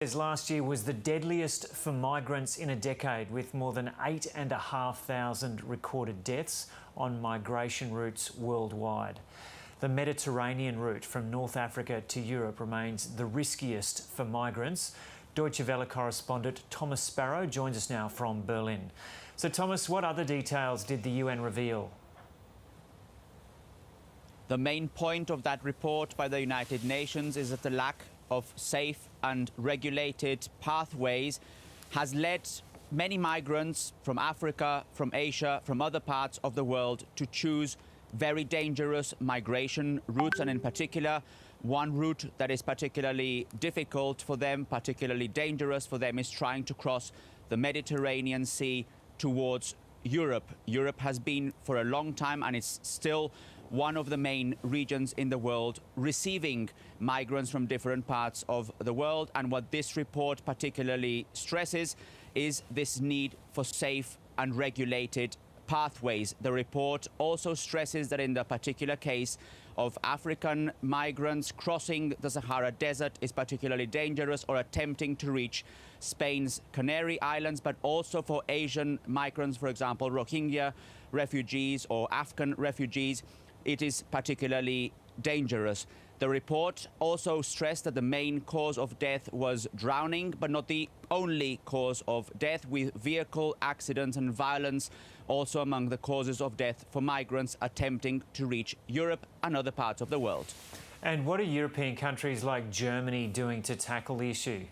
says last year was the deadliest for migrants in a decade, with more than 8,500 recorded deaths on migration routes worldwide. The Mediterranean route from North Africa to Europe remains the riskiest for migrants. Deutsche Welle correspondent Thomas Sparrow joins us now from Berlin. So Thomas, what other details did the UN reveal? The main point of that report by the United Nations is that the lack of safe and regulated pathways has led many migrants from Africa, from Asia, from other parts of the world to choose very dangerous migration routes, and in particular one route that is particularly difficult for them, particularly dangerous for them, is trying to cross the Mediterranean Sea towards Europe. Europe has been for a long time, and it's still one of the main regions in the world receiving migrants from different parts of the world. And what this report particularly stresses is this need for safe and regulated pathways. The report also stresses that in the particular case of African migrants, crossing the Sahara Desert is particularly dangerous, or attempting to reach Spain's Canary Islands, but also for Asian migrants, for example, Rohingya refugees or Afghan refugees, it is particularly dangerous. The report also stressed that the main cause of death was drowning, but not the only cause of death, with vehicle accidents and violence also among the causes of death for migrants attempting to reach Europe and other parts of the world. And what are European countries like Germany doing to tackle the issue?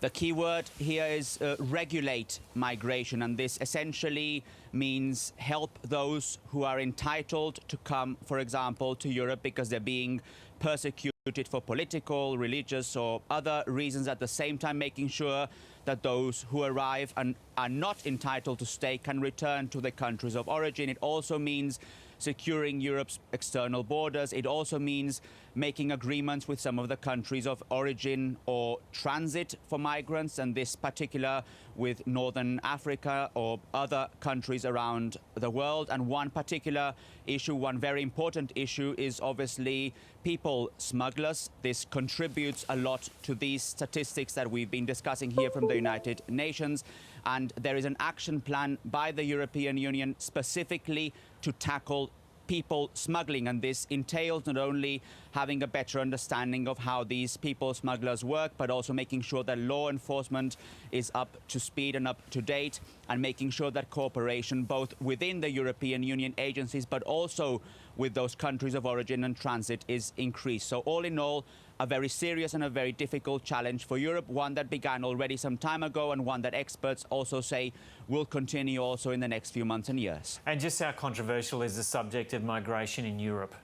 The key word here is regulate migration, and this essentially means help those who are entitled to come, for example, to Europe because they're being persecuted for political, religious or other reasons, at the same time making sure that those who arrive and are not entitled to stay can return to their countries of origin. It also means securing Europe's external borders. It also means making agreements with some of the countries of origin or transit for migrants, and this particular with Northern Africa or other countries around the world. And one particular issue, one very important issue, is obviously people smugglers. This contributes a lot to these statistics that we've been discussing here from the United Nations. And there is an action plan by the European Union specifically to tackle people smuggling, and this entails not only having a better understanding of how these people smugglers work, but also making sure that law enforcement is up to speed and up to date, and making sure that cooperation both within the European Union agencies but also with those countries of origin and transit is increased. So all in all, a very serious and a very difficult challenge for Europe, one that began already some time ago, and one that experts also say will continue also in the next few months and years. And just how controversial is the subject of migration in Europe?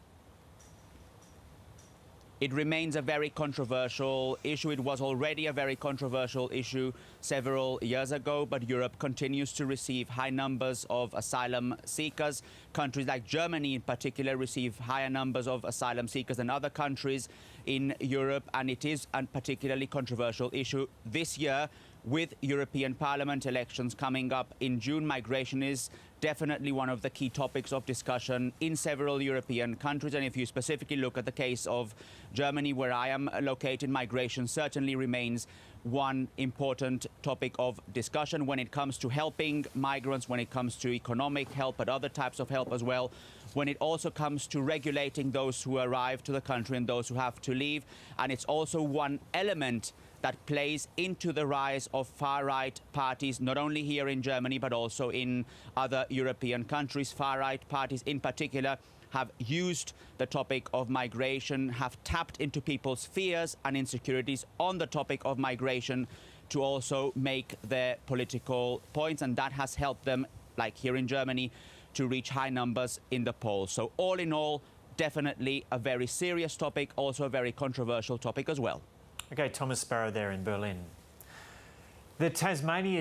It remains a very controversial issue. It was already a very controversial issue several years ago, but Europe continues to receive high numbers of asylum seekers. Countries like Germany in particular receive higher numbers of asylum seekers than other countries in Europe, and it is a particularly controversial issue this year. With European Parliament elections coming up in June, migration is definitely one of the key topics of discussion in several European countries. And if you specifically look at the case of Germany, where I am located, migration certainly remains one important topic of discussion when it comes to helping migrants, when it comes to economic help, but other types of help as well, when it also comes to regulating those who arrive to the country and those who have to leave. And it's also one element that plays into the rise of far-right parties, not only here in Germany, but also in other European countries. Far-right parties in particular have used the topic of migration, have tapped into people's fears and insecurities on the topic of migration to also make their political points, and that has helped them, like here in Germany, to reach high numbers in the polls. So all in all, definitely a very serious topic, also a very controversial topic as well. Okay, Thomas Sparrow there in Berlin. The Tasmania